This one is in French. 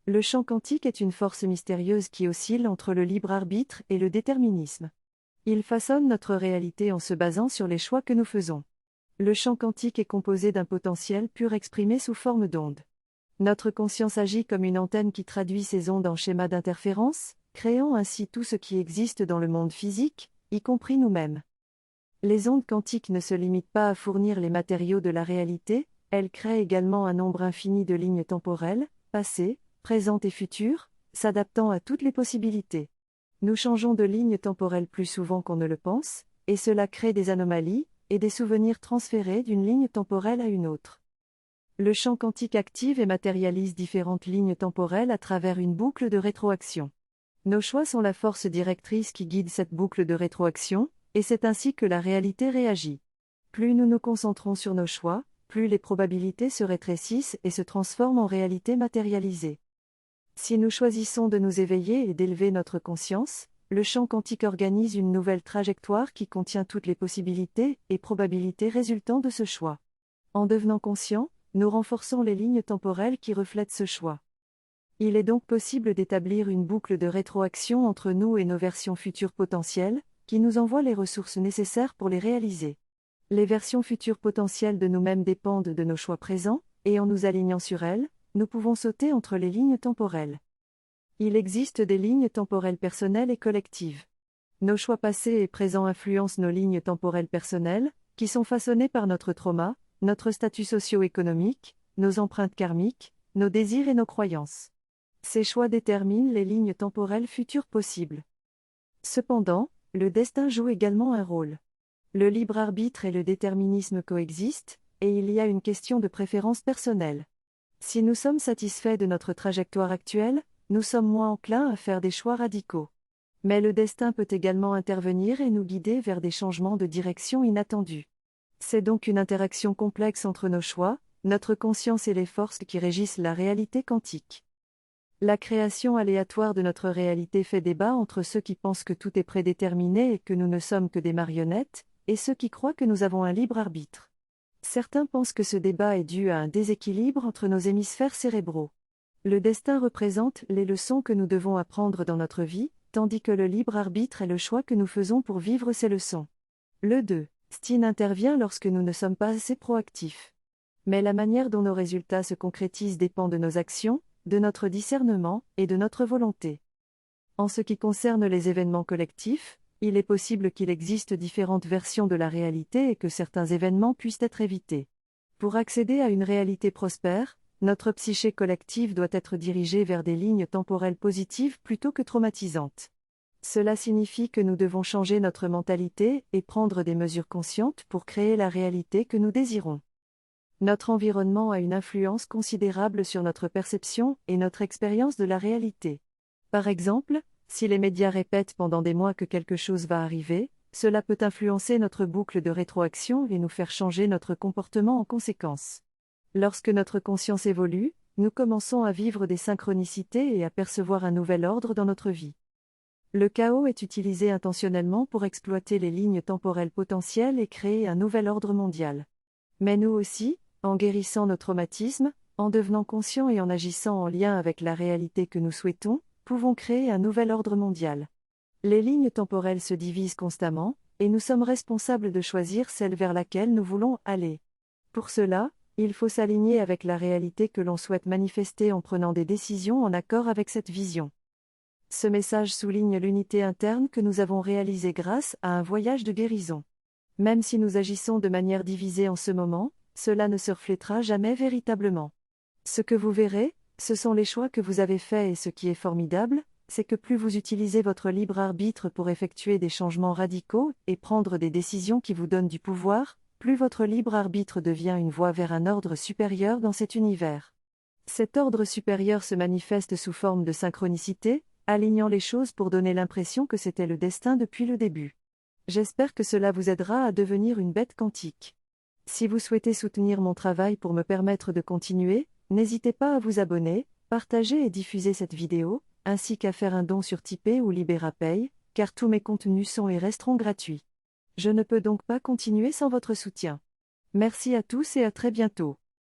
Le champ quantique est une force mystérieuse qui oscille entre le libre arbitre et le déterminisme. Il façonne notre réalité en se basant sur les choix que nous faisons. Le champ quantique est composé d'un potentiel pur exprimé sous forme d'ondes. Notre conscience agit comme une antenne qui traduit ces ondes en schémas d'interférence, créant ainsi tout ce qui existe dans le monde physique, y compris nous-mêmes. Les ondes quantiques ne se limitent pas à fournir les matériaux de la réalité, elles créent également un nombre infini de lignes temporelles, passées, présentes et futures, s'adaptant à toutes les possibilités. Nous changeons de ligne temporelle plus souvent qu'on ne le pense, et cela crée des anomalies, et des souvenirs transférés d'une ligne temporelle à une autre. Le champ quantique active et matérialise différentes lignes temporelles à travers une boucle de rétroaction. Nos choix sont la force directrice qui guide cette boucle de rétroaction, et c'est ainsi que la réalité réagit. Plus nous nous concentrons sur nos choix, plus les probabilités se rétrécissent et se transforment en réalité matérialisée. Si nous choisissons de nous éveiller et d'élever notre conscience, le champ quantique organise une nouvelle trajectoire qui contient toutes les possibilités et probabilités résultant de ce choix. En devenant conscients, nous renforçons les lignes temporelles qui reflètent ce choix. Il est donc possible d'établir une boucle de rétroaction entre nous et nos versions futures potentielles, qui nous envoient les ressources nécessaires pour les réaliser. Les versions futures potentielles de nous-mêmes dépendent de nos choix présents, et en nous alignant sur elles, nous pouvons sauter entre les lignes temporelles. Il existe des lignes temporelles personnelles et collectives. Nos choix passés et présents influencent nos lignes temporelles personnelles, qui sont façonnées par notre trauma, notre statut socio-économique, nos empreintes karmiques, nos désirs et nos croyances. Ces choix déterminent les lignes temporelles futures possibles. Cependant, le destin joue également un rôle. Le libre arbitre et le déterminisme coexistent, et il y a une question de préférence personnelle. Si nous sommes satisfaits de notre trajectoire actuelle, nous sommes moins enclins à faire des choix radicaux. Mais le destin peut également intervenir et nous guider vers des changements de direction inattendus. C'est donc une interaction complexe entre nos choix, notre conscience et les forces qui régissent la réalité quantique. La création aléatoire de notre réalité fait débat entre ceux qui pensent que tout est prédéterminé et que nous ne sommes que des marionnettes, et ceux qui croient que nous avons un libre arbitre. Certains pensent que ce débat est dû à un déséquilibre entre nos hémisphères cérébraux. Le destin représente les leçons que nous devons apprendre dans notre vie, tandis que le libre arbitre est le choix que nous faisons pour vivre ces leçons. Le destin intervient lorsque nous ne sommes pas assez proactifs. Mais la manière dont nos résultats se concrétisent dépend de nos actions, de notre discernement et de notre volonté. En ce qui concerne les événements collectifs, il est possible qu'il existe différentes versions de la réalité et que certains événements puissent être évités. Pour accéder à une réalité prospère, notre psyché collective doit être dirigée vers des lignes temporelles positives plutôt que traumatisantes. Cela signifie que nous devons changer notre mentalité et prendre des mesures conscientes pour créer la réalité que nous désirons. Notre environnement a une influence considérable sur notre perception et notre expérience de la réalité. Par exemple, si les médias répètent pendant des mois que quelque chose va arriver, cela peut influencer notre boucle de rétroaction et nous faire changer notre comportement en conséquence. Lorsque notre conscience évolue, nous commençons à vivre des synchronicités et à percevoir un nouvel ordre dans notre vie. Le chaos est utilisé intentionnellement pour exploiter les lignes temporelles potentielles et créer un nouvel ordre mondial. Mais nous aussi, en guérissant nos traumatismes, en devenant conscients et en agissant en lien avec la réalité que nous souhaitons, pouvons créer un nouvel ordre mondial. Les lignes temporelles se divisent constamment, et nous sommes responsables de choisir celle vers laquelle nous voulons aller. Pour cela, il faut s'aligner avec la réalité que l'on souhaite manifester en prenant des décisions en accord avec cette vision. Ce message souligne l'unité interne que nous avons réalisée grâce à un voyage de guérison. Même si nous agissons de manière divisée en ce moment, cela ne se reflétera jamais véritablement. Ce que vous verrez, ce sont les choix que vous avez faits et ce qui est formidable, c'est que plus vous utilisez votre libre arbitre pour effectuer des changements radicaux et prendre des décisions qui vous donnent du pouvoir, plus votre libre arbitre devient une voie vers un ordre supérieur dans cet univers. Cet ordre supérieur se manifeste sous forme de synchronicité, alignant les choses pour donner l'impression que c'était le destin depuis le début. J'espère que cela vous aidera à devenir une bête quantique. Si vous souhaitez soutenir mon travail pour me permettre de continuer, n'hésitez pas à vous abonner, partager et diffuser cette vidéo, ainsi qu'à faire un don sur Tipeee ou Libérapay, car tous mes contenus sont et resteront gratuits. Je ne peux donc pas continuer sans votre soutien. Merci à tous et à très bientôt.